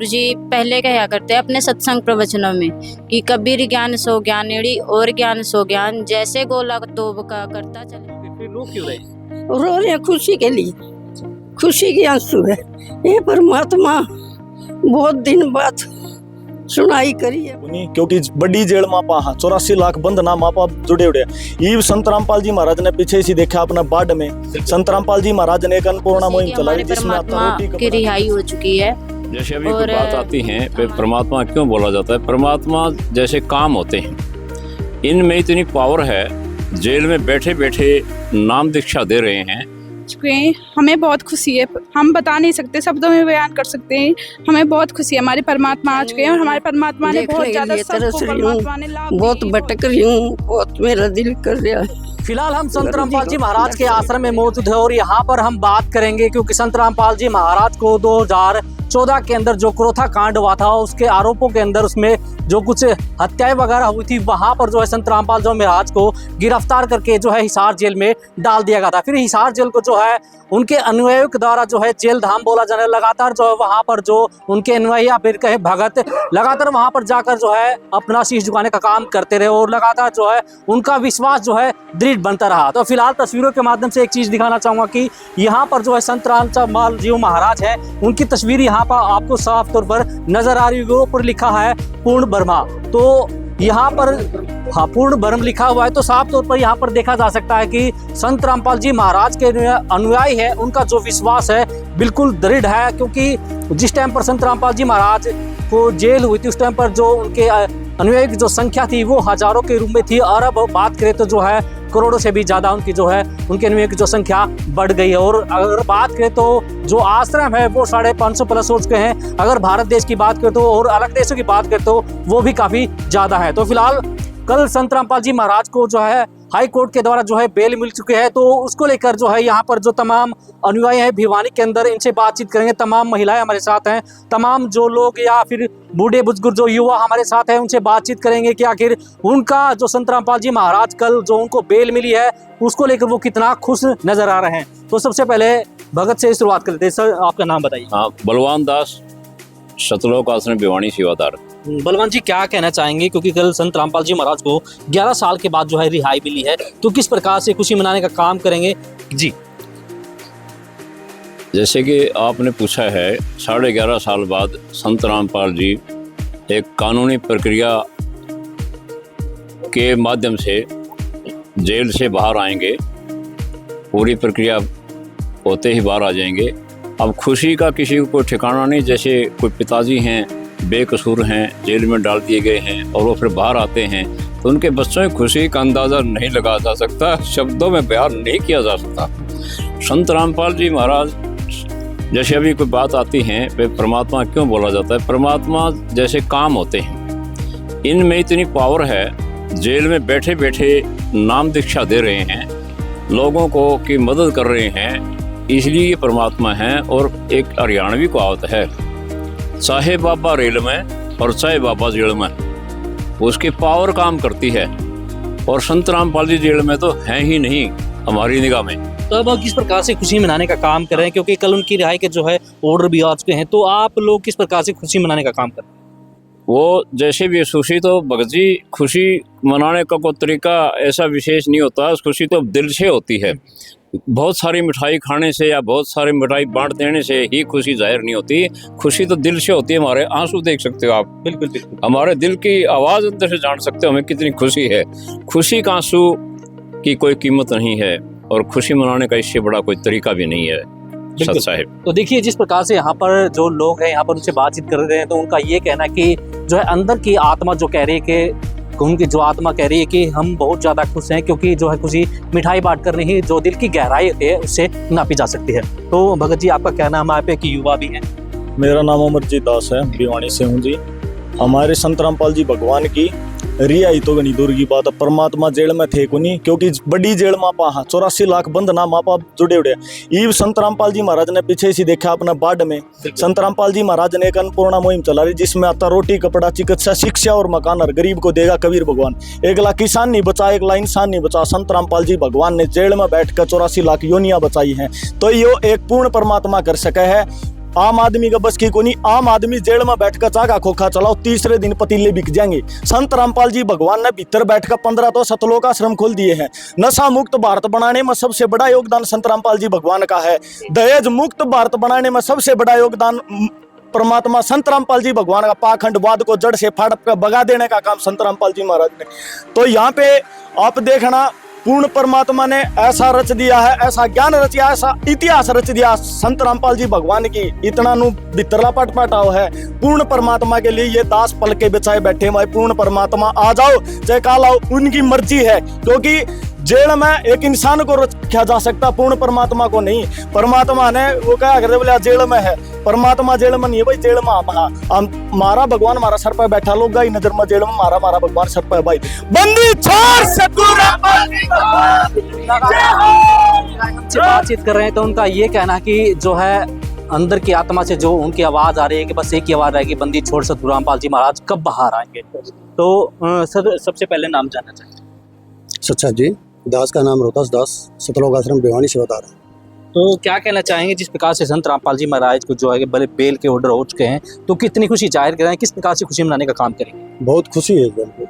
जी पहले कहा करते हैं अपने सत्संग प्रवचनों में कि कबीर ज्ञान सो ज्ञानेड़ी और ज्ञान सो ज्ञान, जैसे गोला तो का करता चले। फिर रो क्यों रहे? रो रहे हैं खुशी के लिए, खुशी की आंसू है। ये परमात्मा बहुत दिन बाद सुनाई करी है, क्योंकि बड़ी जेल मापा 84 लाख बंधना मापा जुड़े उड़े। ये संत रामपाल जी महाराज ने पीछे से देखा अपना बाढ़ में संत रामपाल जी महाराज ने एक अन्नपूर्णा मुहिम चलाई जिसमें परमात्मा की रिहाई हो चुकी है। जैसे अभी कोई बात आती है परमात्मा क्यों बोला जाता है? परमात्मा जैसे काम होते हैं, इनमें इतनी पावर है, जेल में बैठे बैठे नाम दीक्षा दे रहे हैं। हमें बहुत खुशी है, हम बता नहीं सकते, शब्दों में बयान कर सकते हैं। हमें बहुत खुशी है, हमारे परमात्मा आ चुके हैं और हमारे परमात्मा ने बहुत ज्यादा सबको परमात्मा ने लाभ दिए। बहुत भटक रही हूँ, बहुत मेरा दिल कर रहा है। फिलहाल हम संत रामपाल जी महाराज के आश्रम में मौजूद है और यहाँ पर हम बात करेंगे क्योंकि संत रामपाल जी महाराज को 2014 के अंदर जो क्रोथा कांड हुआ था उसके आरोपों के अंदर उसमें जो कुछ हत्याएं वगैरह हुई थी, वहां पर जो है संत रामपाल जी महाराज को गिरफ्तार करके जो है हिसार जेल में डाल दिया गया था। फिर हिसार जेल को जो है उनके अनुयायियों के द्वारा जो है जेल धाम बोला जाने, लगातार जो है वहां पर जो उनके अनुयायी या फिर कहे भगत लगातार वहां पर जाकर जो है अपना शीश झुकाने का काम करते रहे और लगातार जो है उनका विश्वास जो है दृढ़ बनता रहा। तो फिलहाल तस्वीरों के माध्यम से एक चीज दिखाना चाहूंगा कि यहाँ पर जो है संत रामपाल जी महाराज है, उनकी तस्वीर यहाँ पर आपको साफ तौर पर नजर आ रही है। ऊपर लिखा है पूर्ण ब्रह्मा, तो यहाँ पर हाँ पूर्ण ब्रह्म लिखा हुआ है, तो साफ तौर पर यहाँ पर देखा जा सकता है कि संत रामपाल जी महाराज के अनुयायी है, उनका जो विश्वास है बिल्कुल दृढ़ है। क्योंकि जिस टाइम पर संत रामपाल जी महाराज को जेल हुई थी उस टाइम पर जो उनके अनुयायी की जो संख्या थी वो हजारों के रूप में थी, और अब बात करें तो जो है करोड़ों से भी ज्यादा उनकी जो है उनके अनुयायी की जो संख्या बढ़ गई है। और अगर बात करें तो जो आश्रम है वो 550 प्लस हो चुके हैं। अगर भारत देश की बात करें तो और अलग देशों की बात करें तो वो भी काफी ज्यादा है। तो फिलहाल कल संत रामपाल जी महाराज को जो है हाई कोर्ट के द्वारा जो है बेल मिल चुके हैं, तो उसको लेकर जो है यहाँ पर जो तमाम अनुयायी हैं भिवानी के अंदर, इनसे बातचीत करेंगे। तमाम महिलाएं हमारे साथ हैं, तमाम जो लोग या फिर बूढ़े बुजुर्ग जो युवा हमारे साथ हैं उनसे बातचीत करेंगे कि आखिर उनका जो संत रामपाल जी महाराज कल जो उनको बेल मिली है उसको लेकर वो कितना खुश नजर आ रहे हैं। तो सबसे पहले भगत से शुरुआत करते हैं। सर आपका नाम बताइए। हाँ, बलवान दास, सतलोक आश्रम भिवानी सेवादार। बलवान जी क्या कहना चाहेंगे, क्योंकि कल संत रामपाल जी महाराज को 11 साल के बाद जो है रिहाई मिली है, तो किस प्रकार से खुशी मनाने का काम करेंगे जी? जैसे कि आपने पूछा है, 11.5 साल बाद संत रामपाल जी एक कानूनी प्रक्रिया के माध्यम से जेल से बाहर आएंगे, पूरी प्रक्रिया होते ही बाहर आ जाएंगे। अब खुशी का किसी को कोई ठिकाना नहीं। जैसे कोई पिताजी हैं, बेकसूर हैं, जेल में डाल दिए गए हैं और वो फिर बाहर आते हैं, तो उनके बच्चों की खुशी का अंदाज़ा नहीं लगाया जा सकता, शब्दों में बयान नहीं किया जा सकता। संत रामपाल जी महाराज जैसे अभी कोई बात आती है परमात्मा क्यों बोला जाता है? परमात्मा जैसे काम होते हैं, इनमें इतनी पावर है, जेल में बैठे बैठे नाम दीक्षा दे रहे हैं, लोगों को की मदद कर रहे हैं, इसलिए ये परमात्मा है। और एक हरियाणवी कहावत है, चाहे बाबा रेल में और चाहे बाबा जेल में, उसकी पावर काम करती है। और संत रामपाल जी जेल में तो हैं ही नहीं हमारी निगाह में। तो अब किस प्रकार से खुशी मनाने का काम कर रहे हैं, क्योंकि कल उनकी रिहाई के जो है ऑर्डर भी आ चुके हैं, तो आप लोग किस प्रकार से खुशी मनाने का काम कर रहे हैं? वो जैसे भी खुशी तो भगत जी, खुशी मनाने का कोई तरीका ऐसा विशेष नहीं होता, खुशी तो दिल से होती है। बहुत सारी मिठाई खाने से या बहुत सारी मिठाई बांट देने से ही खुशी जाहिर नहीं होती, खुशी तो दिल से होती है। हमारे आंसू देख सकते हो आप, बिल्कुल बिल्कुल, हमारे दिल की आवाज़ अंदर से जान सकते हो हमें कितनी खुशी है। खुशी का आंसू की कोई कीमत नहीं है और खुशी मनाने का इससे बड़ा कोई तरीका भी नहीं है सत साहिब। तो देखिए जिस प्रकार से यहाँ पर जो लोग हैं यहाँ पर उनसे बातचीत कर रहे हैं, तो उनका ये कहना है कि जो है अंदर की आत्मा जो कह रही है कि उनकी जो आत्मा कह रही है कि हम बहुत ज़्यादा खुश हैं, क्योंकि जो है खुशी मिठाई बांट कर नहीं, जो दिल की गहराई है उससे नापी जा सकती है। तो भगत जी आपका कहना, हमारे पे कि युवा भी हैं। मेरा नाम अमरजीत दास है, भिवानी से हूँ जी। हमारे संत रामपाल जी भगवान की रिहाई तो गनी दूर की बात है, परमात्मा जेल में थे को नहीं, क्योंकि बड़ी जेल मापा 84 लाख बंधना मापा जुड़े उड़े। ये संत रामपाल जी महाराज ने पीछे से देखा अपना बाढ़ में संत रामपाल जी महाराज ने एक अन्नपूर्णा मुहिम चला रही जिसमें आता रोटी कपड़ा चिकित्सा शिक्षा और मकान हर गरीब को देगा कबीर भगवान। 1 लाख किसान नहीं बचा, 1 लाख इंसान नहीं बचा, संत रामपाल जी भगवान ने जेल में बैठकर 84 लाख योनियां बचाई हैं। तो यो एक पूर्ण परमात्मा कर सके है। आम आदमी का बस की कोनी। आम आदमी जेल में बैठकर चाका खोखा चलाओ, तीसरे दिन पतीले बिक जाएंगे। संत रामपाल जी भगवान ने भीतर बैठकर 15 तो सतलोक आश्रम खोल दिए हैं। नशा मुक्त भारत बनाने में सबसे बड़ा योगदान संत रामपाल जी भगवान का है। दहेज मुक्त भारत बनाने में सबसे बड़ा योगदान परमात्मा संत रामपाल जी भगवान का। पाखंडवाद को जड़ से फाड़ कर भगा देने का काम संत रामपाल जी महाराज ने। तो यहाँ पे आप देखना, पूर्ण परमात्मा ने ऐसा रच दिया है, ऐसा ज्ञान रचिया, ऐसा इतिहास रच दिया संत रामपाल जी भगवान की। इतना नु बितरला पट पटाओ है पूर्ण परमात्मा के लिए। ये दास पल के बिछाए बैठे भाई, पूर्ण परमात्मा आ जाओ चाहे काल आओ, उनकी मर्जी है। क्योंकि जेल में एक इंसान को रखा जा सकता, पूर्ण परमात्मा को नहीं। परमात्मा ने वो क्या करते बोले जेल में है, परमात्मा जेल में नहीं है भाई। जेल में मारा भगवान हमारा सर पर बैठा, लोग गाई नजर में जेल में मारा भगवान सर पर भाई। बंदी छोड़ से बातचीत कर रहे हैं तो उनका ये कहना कि जो है अंदर की आत्मा से जो उनकी आवाज आ रही है कि बस एक ही आवाज आएगी, बंदी छोड़ सतगुरु रामपाल जी महाराज कब बाहर आएंगे। तो सर सबसे पहले नाम जानना चाहिए। सच्चा जी, दास का नाम रोहतास दास, सतलोक आश्रम भिवानी से बता रहा है। तो क्या कहना चाहेंगे जिस प्रकार से संत रामपाल जी महाराज को जो है बड़े बेल के ऑर्डर हो चुके हैं, तो कितनी खुशी जाहिर कर रहे हैं, किस प्रकार से खुशी मनाने का काम करेंगे। बहुत खुशी है हमको,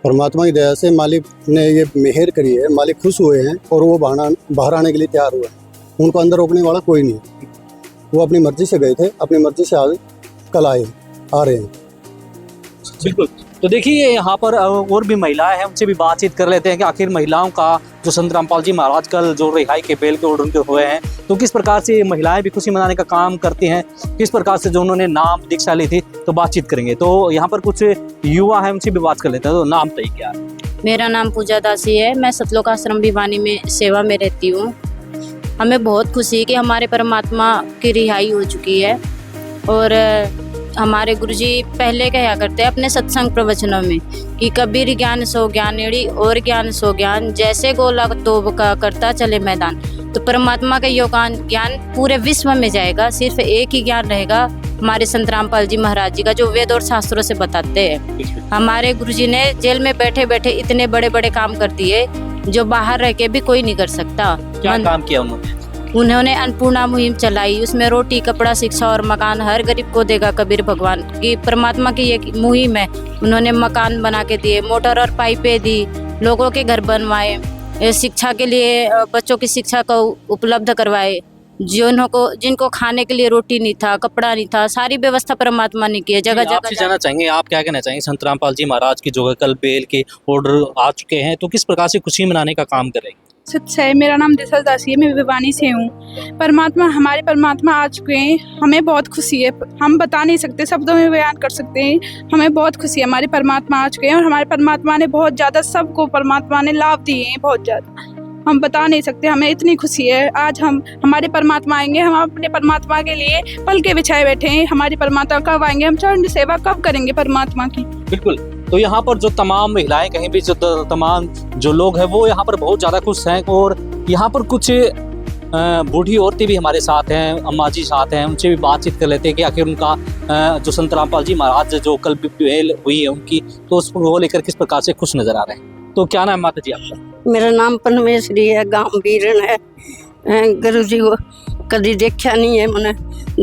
परमात्मा की दया से मालिक ने ये मेहर करी है, मालिक खुश हुए हैं और वो बाहर आने के लिए तैयार हुए हैं। उनको अंदर रोकने वाला कोई नहीं है। वो अपनी मर्जी से गए थे, अपनी मर्जी से आज कल आ रहे हैं। बिल्कुल। तो देखिए यहाँ पर और भी महिलाएं हैं, उनसे भी बातचीत कर लेते हैं कि आखिर महिलाओं का जो संत रामपाल जी महाराज कल जो रिहाई के बेल के ऑर्डर उनके हुए हैं, तो किस प्रकार से महिलाएं भी खुशी मनाने का काम करती हैं, किस प्रकार से जो उन्होंने नाम दीक्षा ली थी, तो बातचीत करेंगे। तो यहाँ पर कुछ युवा है, उनसे भी बात कर लेते हैं। तो नाम तय क्या है? मेरा नाम पूजा दासी है, मैं सतलोक आश्रम भिवानी में सेवा में रहती हूँ। हमें बहुत खुशी है कि हमारे परमात्मा की रिहाई हो चुकी है। और हमारे गुरुजी पहले कहा करते हैं अपने सत्संग प्रवचनों में कि कबीर ज्ञान सो ज्ञानेड़ी और ज्ञान सो ज्ञान, जैसे गोला तोब का करता चले मैदान। तो परमात्मा का योगान ज्ञान पूरे विश्व में जाएगा, सिर्फ एक ही ज्ञान रहेगा हमारे संत रामपाल जी महाराज जी का, जो वेद और शास्त्रों से बताते हैं। हमारे गुरुजी ने जेल में बैठे बैठे इतने बड़े बड़े काम कर दिए जो बाहर रह के भी कोई नहीं कर सकता। क्या काम किया उन्होंने? उन्होंने अन्नपूर्णा मुहिम चलाई, उसमें रोटी कपड़ा शिक्षा और मकान हर गरीब को देगा कबीर भगवान की परमात्मा की ये मुहिम है। उन्होंने मकान बना के दिए, मोटर और पाइपें दी, लोगों के घर बनवाए, शिक्षा के लिए बच्चों की शिक्षा को उपलब्ध करवाए। जिनको खाने के लिए रोटी नहीं था, कपड़ा नहीं था, सारी व्यवस्था परमात्मा ने की है। जगह जगह जाना चाहेंगे, आप क्या कहना चाहेंगे? संत रामपाल जी महाराज की जो है कल बेल के ऑर्डर आ चुके हैं, तो किस प्रकार से खुशी मनाने का काम करेंगे? सच है। मेरा नाम दिशा दासी है, मैं भिवानी से हूँ। हमारे परमात्मा आ चुके हैं, हमें बहुत खुशी है। हम बता नहीं सकते, शब्दों में बयान कर सकते हैं। हमें बहुत खुशी है, हमारे परमात्मा आ चुके हैं और हमारे परमात्मा ने बहुत ज़्यादा सबको परमात्मा ने लाभ दिए हैं, बहुत ज़्यादा। हम बता नहीं सकते, हमें इतनी खुशी है। आज हमारे परमात्मा आएंगे, हम अपने परमात्मा के लिए पल के बिछाए बैठे हैं। हमारे परमात्मा कब आएंगे, हम चरण सेवा कब करेंगे परमात्मा की। बिल्कुल। तो यहाँ पर जो तमाम महिलाएं, कहीं भी जो तमाम जो लोग हैं वो यहाँ पर बहुत ज़्यादा खुश हैं। और यहाँ पर कुछ बूढ़ी औरतें भी हमारे साथ हैं, अम्मा जी साथ हैं, उनसे भी बातचीत कर लेते हैं कि आखिर उनका जो संत रामपाल जी महाराज जो कल बेल हुई है उनकी, तो उसको लेकर किस प्रकार से खुश नजर आ रहे हैं। तो क्या नाम है माता जी आपका? मेरा नाम परमेश्वरी है, गांव बीरन है। गुरु जी को कभी देखा नहीं है, मैंने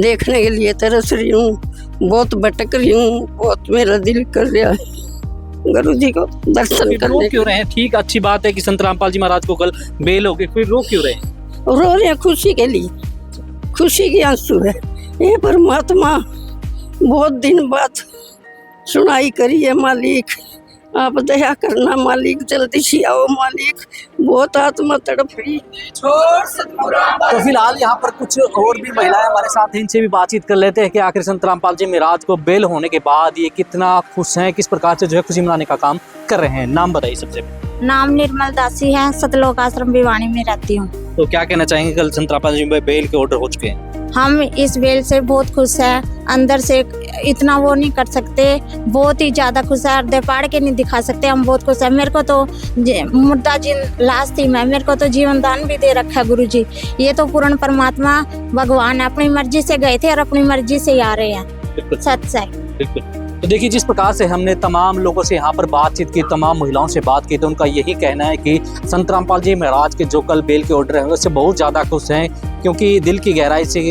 देखने के लिए तरस रही हूँ, बहुत भटक रही हूँ, बहुत मेरा दिल कर रहा है गुरु जी को दर्शन करने। रो क्यों रहे हैं? ठीक, अच्छी बात है कि संत रामपाल जी महाराज को कल बेल हो गई, फिर रो क्यों रहे हैं? रो रहे हैं खुशी के लिए, खुशी के आंसू है। ये परमात्मा बहुत दिन बाद सुनाई करी है मालिक, आप दया करना मालिक, जल्दी से आओ मालिक, बहुत आत्मा तड़प रही। तो फिलहाल यहाँ पर कुछ और भी महिलाएं हमारे साथ हैं, इनसे भी बातचीत कर लेते हैं कि आखिर संत रामपाल जी महाराज को बेल होने के बाद ये कितना खुश हैं, किस प्रकार से जो है खुशी मनाने का काम कर रहे हैं। नाम बताइए सबसे। नाम निर्मल दासी है, सतलोक आश्रम भिवानी में रहती हूँ। तो क्या कहना चाहेंगे, कल संत रामपाल जी बेल के ऑर्डर हो चुके हैं? हम इस बेल से बहुत खुश हैं, अंदर से इतना वो नहीं कर सकते, बहुत ही ज्यादा खुश है, हृदय फाड़ के नहीं दिखा सकते, हम बहुत खुश है। मेरे को तो मुर्दा लाश थी मैं, मेरे को तो जीवन दान भी दे रखा है गुरु जी। ये तो पूर्ण परमात्मा भगवान अपनी मर्जी से गए थे और अपनी मर्जी से आ रहे हैं। सच है। बिल्कुल। तो देखिए जिस प्रकार से हमने तमाम लोगों से यहाँ पर बातचीत की, तमाम महिलाओं से बात की, तो उनका यही कहना है कि संत रामपाल जी महाराज के जो कल बेल के ऑर्डर हैं उससे बहुत ज़्यादा खुश हैं क्योंकि दिल की गहराई से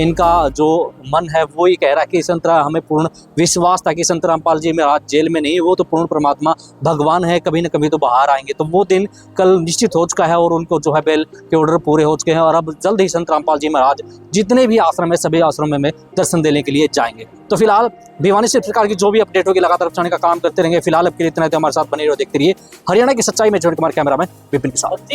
इनका जो मन है वो ही कह रहा है कि संत हमें पूर्ण विश्वास था कि संत रामपाल जी महाराज जेल में नहीं, वो तो पूर्ण परमात्मा भगवान है, कभी न कभी तो बाहर आएंगे। तो वो दिन कल निश्चित हो चुका है और उनको जो है बेल के ऑर्डर पूरे हो चुके हैं और अब जल्द ही संत रामपाल जी महाराज जितने भी आश्रम है सभी आश्रमों में दर्शन देने के लिए जाएंगे। तो फिलहाल भिवानी से इस प्रकार की जो भी अपडेट होगी लगातार पहुंचाने का काम करते रहेंगे। फिलहाल अब के लिए इतना, तो हमारे साथ बने रहो, देखते रहिए हरियाणा की सच्चाई में। जॉन कुमार कैमरा में विपिन के साथ।